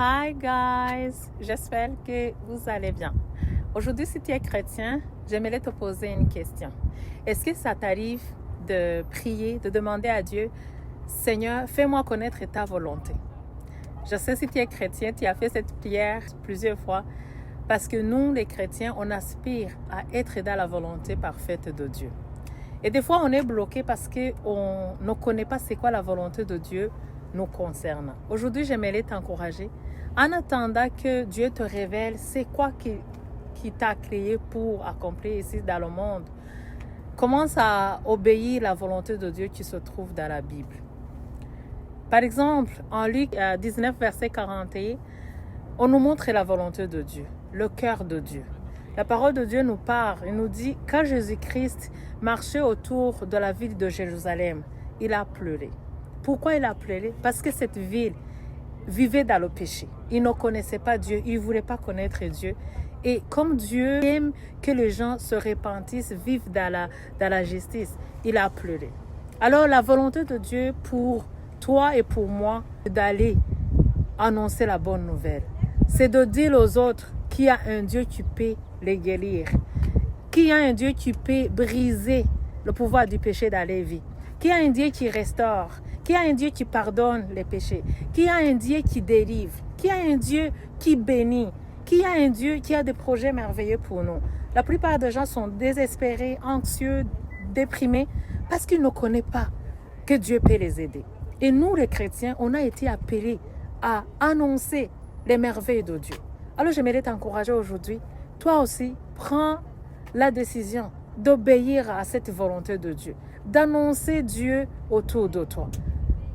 Hi guys, j'espère que vous allez bien. Aujourd'hui, si tu es chrétien, j'aimerais te poser une question. Est-ce que ça t'arrive de prier, de demander à Dieu, Seigneur, fais-moi connaître ta volonté? Je sais si tu es chrétien, tu as fait cette prière plusieurs fois parce que nous, les chrétiens, on aspire à être dans la volonté parfaite de Dieu. Et des fois, on est bloqué parce qu'on ne connaît pas c'est quoi la volonté de Dieu nous concernant. Aujourd'hui, j'aimerais t'encourager en attendant que Dieu te révèle c'est quoi qui t'a créé pour accomplir ici dans le monde. Commence à obéir la volonté de Dieu qui se trouve dans la Bible. Par exemple, en Luc 19, verset 41, on nous montre la volonté de Dieu, le cœur de Dieu. La parole de Dieu nous parle et nous dit quand Jésus-Christ marchait autour de la ville de Jérusalem, il a pleuré. Pourquoi il a pleuré? Parce que cette ville vivait dans le péché. Il ne connaissait pas Dieu, il ne voulait pas connaître Dieu. Et comme Dieu aime que les gens se repentissent, vivent dans la justice, il a pleuré. Alors la volonté de Dieu pour toi et pour moi, c'est d'aller annoncer la bonne nouvelle. C'est de dire aux autres qu'il y a un Dieu qui peut les guérir, qu'il y a un Dieu qui peut briser le pouvoir du péché dans les vies, qu'il y a un Dieu qui restaure, qu'il y a un Dieu qui pardonne les péchés, qu'il y a un Dieu qui délivre, qu'il y a un Dieu qui bénit, qu'il y a un Dieu qui a des projets merveilleux pour nous. La plupart des gens sont désespérés, anxieux, déprimés, parce qu'ils ne connaissent pas que Dieu peut les aider. Et nous, les chrétiens, on a été appelés à annoncer les merveilles de Dieu. Alors, j'aimerais t'encourager aujourd'hui. Toi aussi, prends la décision d'obéir à cette volonté de Dieu, d'annoncer Dieu autour de toi.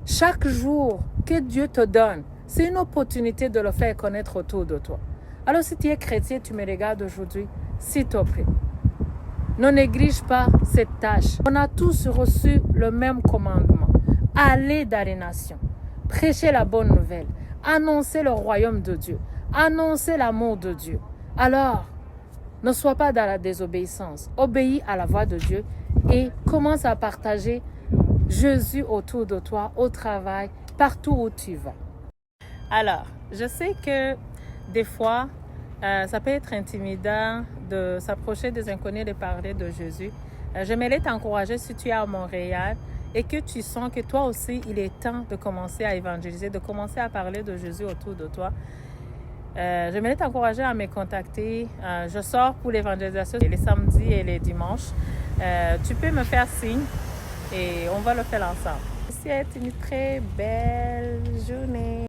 Chaque jour que Dieu te donne, c'est une opportunité de le faire connaître autour de toi. Alors, si tu es chrétien, tu me regardes aujourd'hui, s'il te plaît, ne néglige pas cette tâche. On a tous reçu le même commandement. Aller dans les nations, prêcher la bonne nouvelle, annoncer le royaume de Dieu, annoncer l'amour de Dieu. Alors, ne sois pas dans la désobéissance. Obéis à la voix de Dieu et commence à partager Jésus autour de toi, au travail, partout où tu vas. Alors, je sais que des fois, ça peut être intimidant de s'approcher des inconnus et de parler de Jésus. J'aimerais t'encourager si tu es à Montréal et que tu sens que toi aussi, il est temps de commencer à évangéliser, de commencer à parler de Jésus autour de toi. J'aimerais t'encourager à me contacter. Je sors pour l'évangélisation les samedis et les dimanches. Tu peux me faire signe et on va le faire ensemble. C'est une très belle journée.